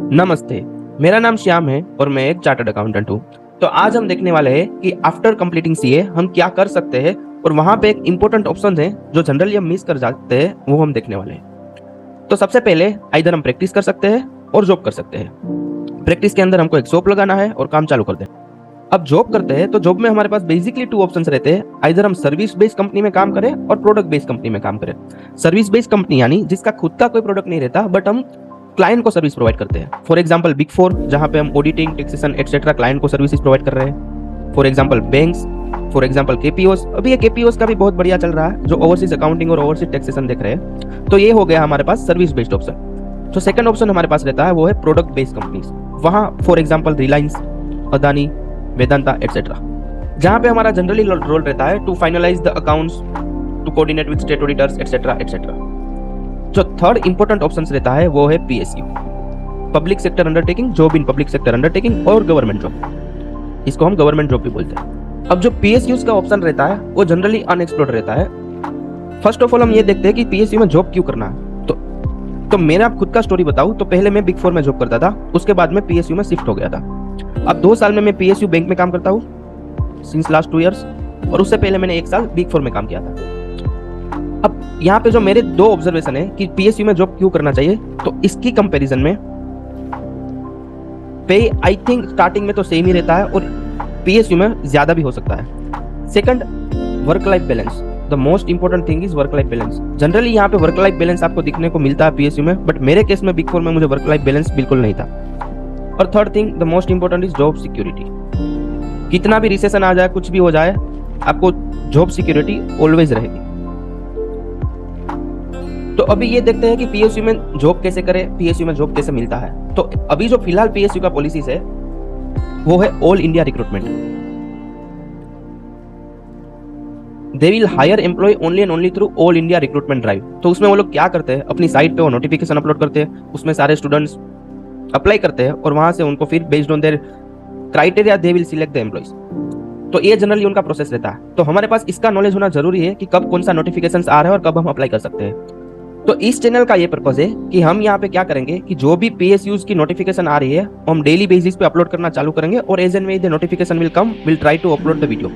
नमस्ते, मेरा नाम श्याम है और मैं एक चार्टर्ड अकाउंटेंट हूँ। तो आज हम देखने वाले हैं कि आफ्टर कंप्लीटिंग सीए हम क्या कर सकते हैं और वहाँ पे एक इम्पोर्टेंट ऑप्शन है जो जनरली हम मिस कर जाते हैं, वो हम देखने वाले हैं। तो सबसे पहले इधर हम प्रैक्टिस कर सकते हैं और जॉब कर सकते हैं। प्रैक्टिस के अंदर हमको एक जॉब लगाना है और काम चालू कर दें। अब जॉब करते हैं तो जॉब में हमारे पास बेसिकली 2 ऑप्शंस रहते हैं, इधर हम सर्विस बेस्ड कंपनी में काम करें और प्रोडक्ट बेस्ड कंपनी में काम करें। सर्विस बेस्ड कंपनी यानी जिसका खुद का कोई प्रोडक्ट नहीं रहता बट हम क्लाइंट को सर्विस प्रोवाइड करते हैं। फॉर एग्जांपल बिग फोर, जहां पे हम ऑडिटिंग, टैक्सेशन एटसेट्रा क्लाइंट को सर्विसेज प्रोवाइड कर रहे हैं। For example banks, for example KPOs. अभी ये केपीओस का भी बहुत बढ़िया चल रहा है जो ओवरसीज अकाउंटिंग और ओवरसीज टैक्सेशन देख रहे हैं। तो ये हो गया हमारे पास सर्विस बेस्ड ऑप्शन। जो सेकंड ऑप्शन हमारे पास रहता है वो है प्रोडक्ट बेस्ड कंपनीज। वहां for example Reliance, Adani, Vedanta etcetera, जहां पे हमारा जनरली रोल रहता है to finalize the accounts, to coordinate with state auditors etcetera etcetera. जो थर्ड इंपॉर्टेंट ऑप्शन रहता है वो है PSU, public sector undertaking, job in public sector undertaking और गवर्नमेंट जॉब। इसको हम गवर्नमेंट जॉब भी बोलते हैं। अब जो पीएसयू का ऑप्शन रहता है वो जनरली अनएक्सप्लोर्ड रहता है। फर्स्ट ऑफ ऑल हम ये देखते हैं कि पीएसयू में जॉब क्यों करना है। तो मेरा खुद का स्टोरी बताऊं तो पहले मैं बिग फोर में जॉब करता था, उसके बाद में पीएसयू में शिफ्ट हो गया था। अब 2 साल में मैं पीएसयू बैंक में काम करता हूँ सिंस लास्ट 2 इयर्स, और उससे पहले मैंने 1 साल बिग फोर में काम किया था। अब यहाँ पे जो मेरे 2 ऑब्जर्वेशन है कि पीएसयू में जॉब क्यों करना चाहिए, तो इसकी कंपैरिजन में पे आई थिंक स्टार्टिंग में तो सेम ही रहता है और पीएसयू में ज्यादा भी हो सकता है। Second, work life balance. The most important thing is work life balance. Generally यहाँ पे वर्क लाइफ बैलेंस आपको दिखने को मिलता है पीएसयू में, बट मेरे केस में बिग फोर में मुझे वर्क लाइफ बैलेंस बिल्कुल नहीं था। और third thing, the most important is job security. कितना भी रिसेशन आ जाए, कुछ भी हो जाए, आपको जॉब सिक्योरिटी ऑलवेज रहेगी। तो अभी ये देखते हैं कि पीएसयू में जॉब कैसे करें, पीएसयू में जॉब कैसे मिलता है। तो अभी जो फिलहाल पीएसयू का पॉलिसीज है वो है all India recruitment. They will hire employ only and only through all India recruitment drive. तो उसमें वो लोग क्या करते हैं, अपनी साइट पे वो नोटिफिकेशन अपलोड करते हैं, उसमें सारे स्टूडेंट्स अप्लाई करते हैं और वहां से उनको फिर based on their criteria they will select the employees. तो ये जनरली उनका प्रोसेस रहता है। तो हमारे पास इसका नॉलेज होना जरूरी है कि कब कौन सा नोटिफिकेशन आ रहा है और कब हम अप्लाई कर सकते हैं। तो इस चैनल का ये पर्पस है कि हम यहाँ पे क्या करेंगे कि जो भी पीएसयूज की नोटिफिकेशन आ रही है हम डेली बेसिस पे अपलोड करना चालू करेंगे और as and when the notification will come will try to upload the video.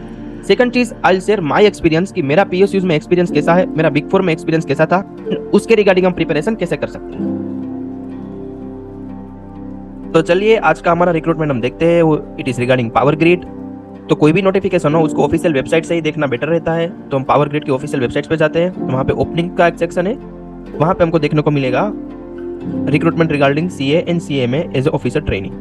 Second चीज, I will share my experience कि मेरा पीएसयूज में एक्सपीरियंस कैसा है, मेरा बिग फोर में एक्सपीरियंस कैसा था, उसके रिगार्डिंग हम प्रिपरेशन कैसे कर सकते हैं। तो चलिए आज का हमारा रिक्रूटमेंट हम देखते हैं, वो it is regarding power grid. तो कोई भी नोटिफिकेशन हो उसको ऑफिशियल वेबसाइट से ही देखना बेटर रहता है। तो हम पावर ग्रिड की ऑफिशियल वेबसाइट पे जाते हैं, तो वहाँ पे ओपनिंग का एक सेक्शन है, वहां पे हमको देखने को मिलेगा recruitment regarding CA and CMA as a officer training.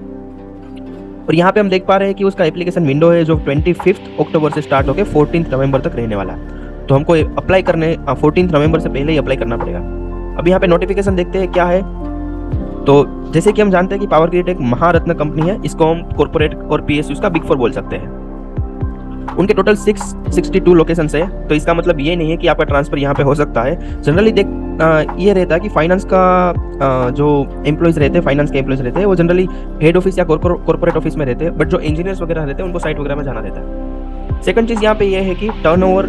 और यहाँ पे हम देख पा रहे हैं कि उसका एप्लीकेशन विंडो है जो 25 अक्टूबर से स्टार्ट होकर 14 नवंबर तक रहने वाला है। तो हमको अप्लाई करने 14 नवंबर से पहले ही अप्लाई करना पड़ेगा। अब यहाँ पे नोटिफिकेशन देखते हैं क्या है। तो जैसे कि हम जानते हैं कि पावर ग्रिड एक महारत्न कंपनी है, इसको हम कॉर्पोरेट और पीएसयू का बिग फोर बोल सकते हैं। उनके टोटल 662 लोकेशंस है। तो इसका मतलब ये नहीं है कि आपका ट्रांसफर यहाँ पे हो सकता है। जनरली ये रहता है कि फाइनेंस का जो एम्प्लॉयज रहते हैं, फाइनेंस के एम्प्लॉयज रहते हैं, वो जनरली हेड ऑफिस या कॉर्पोरेट ऑफिस में रहते हैं, बट जो इंजीनियर्स वगैरह रहते हैं उनको साइट वगैरह में जाना रहता है। सेकंड चीज यहाँ पे ये है कि टर्नओवर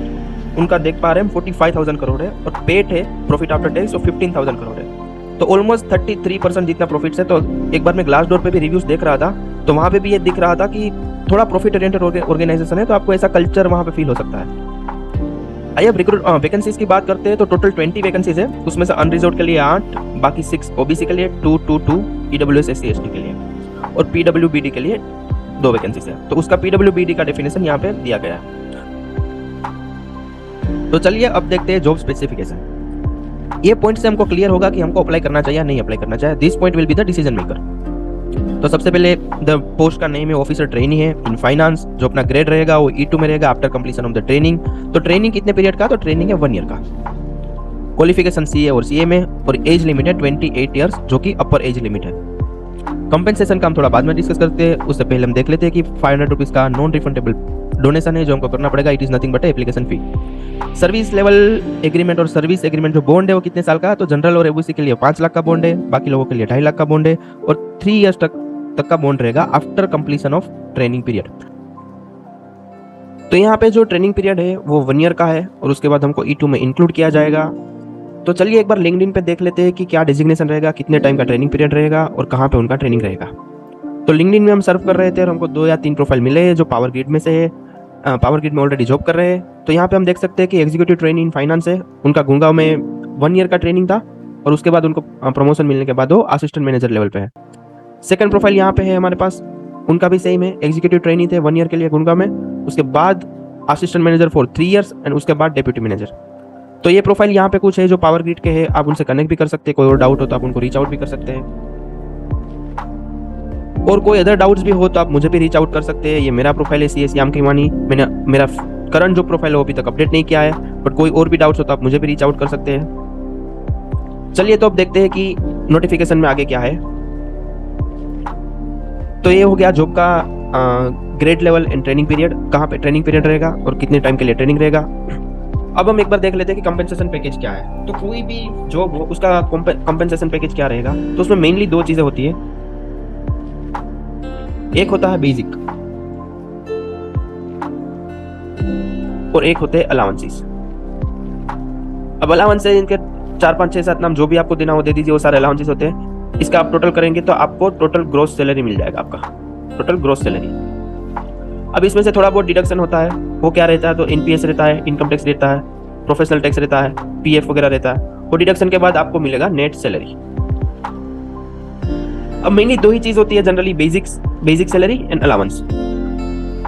उनका देख पा रहे हैं 45,000 करोड़ है और पेट है प्रॉफिट आफ्टर टैक्स 15,000 करोड़ है। तो ऑलमोस्ट 33% जितना प्रॉफिट है। तो एक बार मैं ग्लास डोर पे भी रिव्यूज देख रहा था, तो वहां पे भी ये दिख रहा था कि थोड़ा प्रॉफिट ओरिएंटेड ऑर्गेनाइजेशन है, तो आपको ऐसा कल्चर वहां पे फील हो सकता है। आइए अब वैकेंसीज की बात करते हैं। तो टोटल 20 वैकेंसीज है, उसमें से अनरिजर्व्ड के लिए 8, बाकी 6 ओबीसी के लिए, 2 ईडब्ल्यूएस एससी एसटी के लिए और पीडब्ल्यूबीडी के लिए 2 वैकेंसीज है। तो उसका पीडब्ल्यूबीडी का डेफिनेशन यहाँ पे दिया गया है। तो चलिए अब देखते हैं जॉब स्पेसिफिकेशन। ये पॉइंट से हमको क्लियर होगा कि हमको अप्लाई करना चाहिए या नहीं अप्लाई करना चाहिए। This point will be the decision maker. तो सबसे पहले द पोस्ट का नेम है ऑफिसर ट्रेनी है इन फाइनेंस। जो अपना ग्रेड रहेगा वो E2 में रहेगा after completion of the training. तो ट्रेनिंग कितने पीरियड का, तो ट्रेनिंग है 1 ईयर का। क्वालिफिकेशन सीए और सीए में, और एज लिमिट है 28 ईयर्स जो कि अपर एज लिमिट है। कंपेंसेशन का हम थोड़ा बाद में डिस्कस करते हैं, उससे पहले हम देख लेते हैं कि 500 रुपीज का नॉन रिफंडेबल डोनेशन है जो हमको करना पड़ेगा। It is nothing but application fee. Service level agreement और सर्विस एग्रीमेंट जो बॉन्ड है वो कितने साल का, तो जनरल और ओबीसी के लिए 5 लाख का बॉन्ड है, बाकी लोगों के लिए 2.5 लाख का बॉन्ड है और 3 ईयर्स तक का बॉन्ड रहेगा after completion of training period. तो यहाँ पे जो ट्रेनिंग पीरियड है वो 1 ईयर का है और उसके बाद हमको E2 में इंक्लूड किया जाएगा। तो चलिए एक बार लिंक्डइन पे देख लेते हैं कि क्या डिजिग्नेशन रहेगा, कितने टाइम का ट्रेनिंग पीरियड रहेगा और कहाँ पे उनका ट्रेनिंग रहेगा। तो लिंक्डइन में हम सर्व कर रहे थे और हमको 2 या 3 प्रोफाइल मिले हैं जो पावर ग्रिड में से है, पावर ग्रिड में ऑलरेडी जॉब कर रहे हैं। तो यहाँ पे हम देख सकते हैं कि एग्जीक्यूटिव ट्रेनिंग इन फाइनेंस है, उनका गुड़गांव में 1 ईयर का ट्रेनिंग था और उसके बाद उनको प्रमोशन मिलने के बाद वो असिस्टेंट मैनेजर लेवल पे है। सेकंड प्रोफाइल यहाँ पे है हमारे पास, उनका भी सेम है, एग्जीक्यूटिव ट्रेनिंग थे 1 ईयर के लिए गुड़गांव में, उसके बाद assistant manager for 3 years and उसके बाद डेप्यूटी मैनेजर। तो ये प्रोफाइल यहाँ पे कुछ है जो पावर ग्रिड के हैं, आप उनसे कनेक्ट भी कर सकते हैं, कोई और डाउट हो तो आप उनको रीच आउट भी कर सकते हैं, और कोई अदर डाउट्स भी हो तो आप मुझे भी रीच आउट कर सकते हैं। ये मेरा प्रोफाइल है सी एस श्याम खेमानी, मैंने मेरा करंट जो प्रोफाइल है वो अभी तक अपडेट नहीं किया है, बट कोई और भी डाउट्स हो तो आप मुझे भी रीच आउट कर सकते हैं। चलिए तो अब देखते हैं कि नोटिफिकेशन में आगे क्या है। तो ये हो गया जॉब का grade level and training period, कहाँ पे ट्रेनिंग पीरियड रहेगा और कितने टाइम के लिए ट्रेनिंग रहेगा। अब हम एक बार देख लेते हैं कि कंपेंसेशन पैकेज क्या है। तो कोई भी जॉब हो उसका कंपेंसेशन पैकेज क्या रहेगा, तो उसमें मेनली 2 चीजें होती है, एक होता है बेसिक और एक होते हैं अलाउंसेस। अब अलाउंसेस इनके 4 5 6 7 नाम जो भी आपको देना हो दे दीजिए, वो सारे अलाउंसेस होते हैं। इसका आप टोटल करेंगे तो आपको टोटल ग्रोस सैलरी मिल जाएगा, आपका टोटल ग्रोस सैलरी। अब इसमें से थोड़ा बहुत डिडक्शन होता है, वो क्या रहता है, तो एनपीएस रहता है, इनकम टैक्स रहता है, प्रोफेशनल टैक्स रहता है, पीएफ वगैरह रहता है। वो डिडक्शन के बाद आपको मिलेगा नेट सैलरी। अब मेनली 2 ही चीज होती है generally, basic salary and allowance.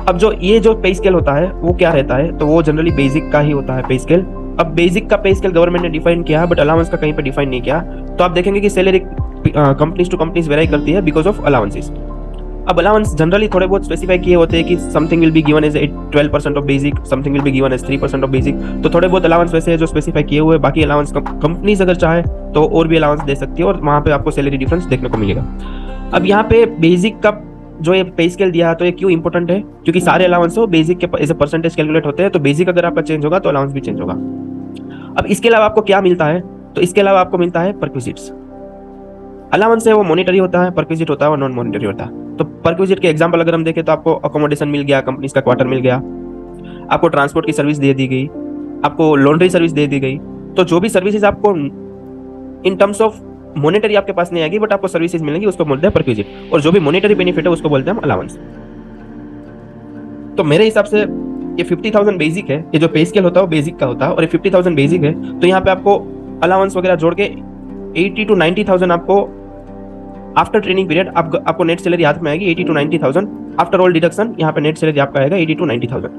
अब जो पे स्केल होता है वो क्या रहता है, तो वो जनरली बेसिक का ही होता है पे स्केल। अब बेसिक का पे स्केल गवर्नमेंट ने डिफाइन किया है, बट अलाउंस का कहीं पे डिफाइन नहीं किया। तो आप देखेंगे कि salary companies to companies vary करती है बिकॉज ऑफ अलाउंसेस। अब अलाउंस जनरली थोड़े बहुत स्पेसिफाई किए होते हैं कि something will be given as 12% of basic, something will be given as 3% of basic. तो थोड़े बहुत अलाउंस वैसे है जो स्पेसिफाई किए हुए, बाकी अलाउंस कंपनीज अगर चाहे तो और भी अलाउंस दे सकती है और वहां पे आपको सैलरी डिफरेंस देखने को मिलेगा। अब यहाँ पे बेसिक का जो ये पे स्केल दिया है, तो ये क्यों इंपॉर्टेंट है, क्योंकि सारे अलाउंस हो बेसिक के एज ए परसेंटेज कैलकुलेट होते हैं, तो बेसिक अगर आपका चेंज होगा तो अलाउंस भी चेंज होगा। अब इसके अलावा आपको क्या मिलता है, तो इसके अलावा आपको मिलता है परक्विजिट्स। अलाउंस है वो मॉनिटरी होता है, परक्विजिट होता है वो नॉन मॉनिटरी होता है। तो परक्विजिट के एग्जांपल अगर हम देखें तो आपको अकोमोडेशन मिल गया, कंपनी का क्वार्टर मिल गया, आपको ट्रांसपोर्ट की सर्विस दे दी गई, आपको लॉन्ड्री सर्विस दे दी गई। तो जो भी सर्विसेज आपको इन टर्म्स ऑफ मॉनेटरी आपके पास नहीं आएगी बट आपको सर्विसेज मिलेंगी, उसको बोलते हैं परक्विजिट, और जो भी मॉनेटरी बेनिफिट है उसको बोलते हैं हम अलाउंस। तो मेरे हिसाब से ये 50,000 बेसिक है, ये जो पे स्केल होता है वो बेसिक का होता है, और ये 50,000 बेसिक है। तो यहाँ पे आपको अलाउंस वगैरह जोड़ के 80 to 90,000 आपको आफ्टर ट्रेनिंग पीरियड आपको नेट सैलरी हाथ में आएगी 80 to 90,000 आफ्टर ऑल डिडक्शन। यहाँ पे नेट सैलरी आपका आएगा 80 to 90,000।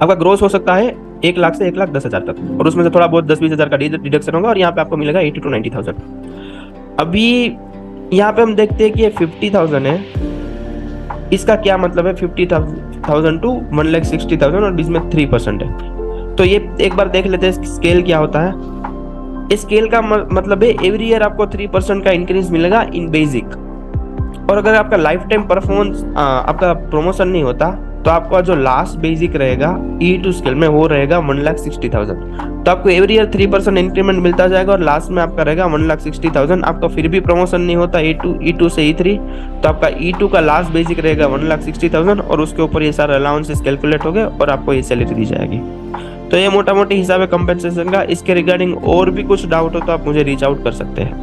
आपका ग्रोस हो सकता है 1 लाख से 1,10,000 तक, और उसमें से थोड़ा बहुत 10-20 हज़ार का डिडक्शन होगा, और यहाँ पे आपको मिलेगा 80 to 90,000। अभी यहाँ पे हम देखते हैं कि ये 50,000 है, इसका क्या मतलब है, 50,000 to 1,60,000 और बीच में 3% है। तो ये एक बार देख लेते हैं स्केल क्या होता है। स्केल का मतलब है एवरी ईयर आपको 3% का इंक्रीज मिलेगा इन बेसिक, और अगर आपका लाइफ टाइम परफॉर्मेंस आपका प्रमोशन नहीं होता तो आपका जो लास्ट बेसिक रहेगा E2 स्केल में वो रहेगा 1,60,000। तो आपको एवरी ईयर 3% इंक्रीमेंट मिलता जाएगा और लास्ट में आपका रहेगा 1,60,000। आपका फिर भी प्रमोशन नहीं होता E2 से E3, तो आपका E2 का लास्ट बेसिक रहेगा 1,60,000 और उसके ऊपर ये सारे अलाउंसेस कैलकुलेट हो गए और आपको ये सैलरी दी जाएगी। तो ये मोटा मोटी हिसाब है कंपेंसेशन का। इसके रिगार्डिंग और भी कुछ डाउट हो तो आप मुझे रीच आउट कर सकते हैं।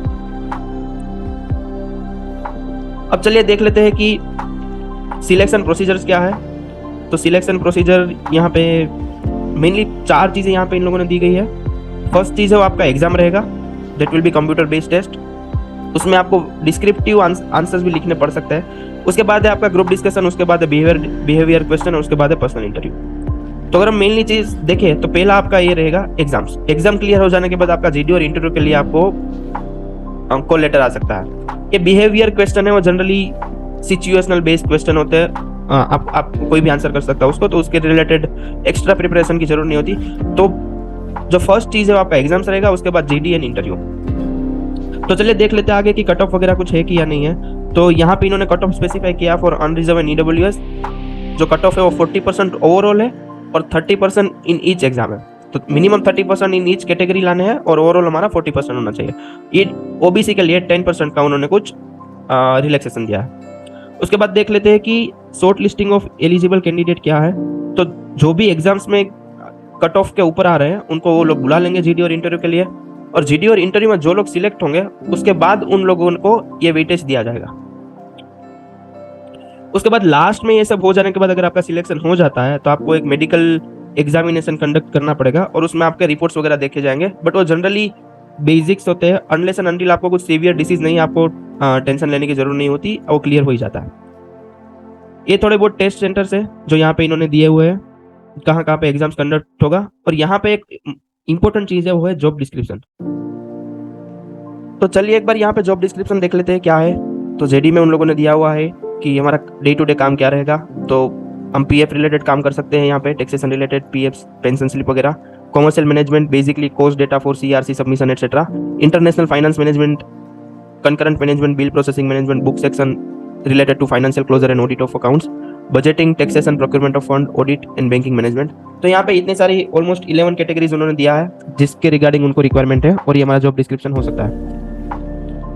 अब चलिए देख लेते हैं कि सिलेक्शन प्रोसीजर्स क्या है। तो सिलेक्शन प्रोसीजर यहाँ पे मेनली 4 चीजें यहाँ पे इन लोगों ने दी गई है। फर्स्ट चीज है वो आपका एग्जाम रहेगा, that will be computer based test. उसमें आपको डिस्क्रिप्टिव आंसर्स भी लिखने पड़ सकते हैं। उसके बाद है आपका ग्रुप डिस्कशन, उसके बाद है बिहेवियर क्वेश्चन और उसके बाद है पर्सनल इंटरव्यू। तो अगर हम मेनली चीज देखें तो पहला आपका ये रहेगा एग्जाम्स। एग्जाम क्लियर हो जाने के बाद आपका जीडी और इंटरव्यू के लिए आपको कॉल लेटर आ सकता है। ये बिहेवियर क्वेश्चन है, वो जनरली सिचुएशनल बेस्ड क्वेश्चन होते हैं। आप कोई भी आंसर कर सकता है उसको, तो उसके रिलेटेड एक्स्ट्रा प्रिपरेशन की जरूरत नहीं होती। तो जो फर्स्ट चीज है वो आपका एग्जाम्स रहेगा, उसके बाद जीडी एंड इंटरव्यू। तो चलिए देख लेते हैं आगे कि कट ऑफ वगैरह कुछ है कि या नहीं है। तो यहाँ पे इन्होंने कट ऑफ स्पेसिफाई किया फॉर अनरिजर्व एंड ईडब्ल्यूएस। जो कट ऑफ है वो 40% ओवरऑल है और 30% इन ईच एग्जाम है। तो मिनिमम 30% इन ईच कैटेगरी लाने हैं और ओवरऑल हमारा 40% होना चाहिए। ये ओबीसी के लिए 10% का उन्होंने कुछ रिलैक्सेशन दिया है। उसके बाद देख लेते हैं कि short listing of eligible candidate क्या है। तो जो भी एग्जाम्स में कट ऑफ के ऊपर आ रहे हैं उनको वो लोग बुला लेंगे जीडी और इंटरव्यू के लिए, और जीडी और इंटरव्यू में जो लोग सिलेक्ट होंगे उसके बाद उन लोगों को ये वेटेज दिया जाएगा। उसके बाद लास्ट में ये सब हो जाने के बाद अगर आपका सिलेक्शन हो जाता है तो आपको एक मेडिकल एग्जामिनेशन कंडक्ट करना पड़ेगा और उसमें आपके रिपोर्ट्स वगैरह देखे जाएंगे, बट वो जनरली बेसिक्स होते हैं। अनलेस एंड अनटिल आपको कुछ सीवियर डिसीज नहीं, आपको टेंशन लेने की जरूरत नहीं होती, वो क्लियर हो ही जाता है। ये थोड़े बहुत टेस्ट सेंटर्स है जो यहाँ पे इन्होंने दिए हुए हैं, कहाँ कहाँ पे एग्जाम्स कंडक्ट होगा। और यहाँ पे एक इंपॉर्टेंट चीज है, वो है जॉब डिस्क्रिप्शन। तो चलिए एक बार यहाँ पे जॉब डिस्क्रिप्शन देख लेते हैं क्या है। तो जेडी में उन लोगों ने दिया हुआ है कि हमारा डे टू डे काम क्या रहेगा। तो हम पीएफ रिलेटेड काम कर सकते हैं, यहाँ पे taxation related, PF, pension slip वगैरह। Commercial management, basically cost data for CRC submission etcetera. International finance management, concurrent management, bill processing management, book section related to financial closure and audit of accounts, budgeting, taxation, procurement of fund, audit and banking management। तो यहाँ पे इतने सारी almost 11 categories उन्होंने दिया है जिसके regarding उनको रिक्वायरमेंट है, और ये हमारा जॉब डिस्क्रिप्शन हो सकता है।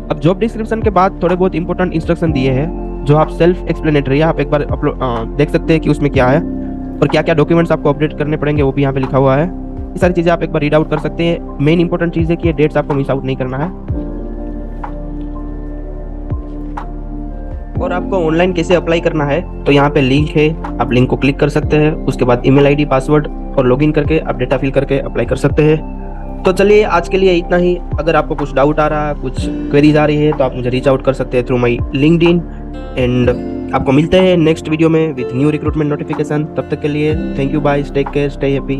अब जॉब डिस्क्रिप्शन के बाद थोड़े बहुत इंपॉर्टेंट इंस्ट्रक्शन दिए हैं जो आप सेल्फ एक्सप्लेनेटरी है, आप एक बार देख सकते हैं कि उसमें क्या है और क्या क्या डॉक्यूमेंट्स आपको अपडेट करने पड़ेंगे, वो भी यहाँ पे लिखा हुआ है। ये सारी चीज़ें आप एक बार रीड आउट कर सकते हैं। मेन इंपॉर्टेंट चीज़ है कि ये डेट्स आपको मिस आउट नहीं करना है। और आपको ऑनलाइन कैसे अप्लाई करना है, तो यहाँ पे लिंक है, आप लिंक को क्लिक कर सकते हैं। उसके बाद ईमेल आईडी, पासवर्ड और लॉगिन करके आप डेटा फिल करके अप्लाई कर सकते हैं। तो चलिए आज के लिए इतना ही। अगर आपको कुछ डाउट आ रहा है, कुछ क्वेरीज आ रही है, तो आप मुझे रीच आउट कर सकते हैं थ्रू माई लिंक्डइन। एंड आपको मिलते हैं नेक्स्ट वीडियो में विथ न्यू रिक्रूटमेंट नोटिफिकेशन। तब तक के लिए thank you, bye, take care, stay happy.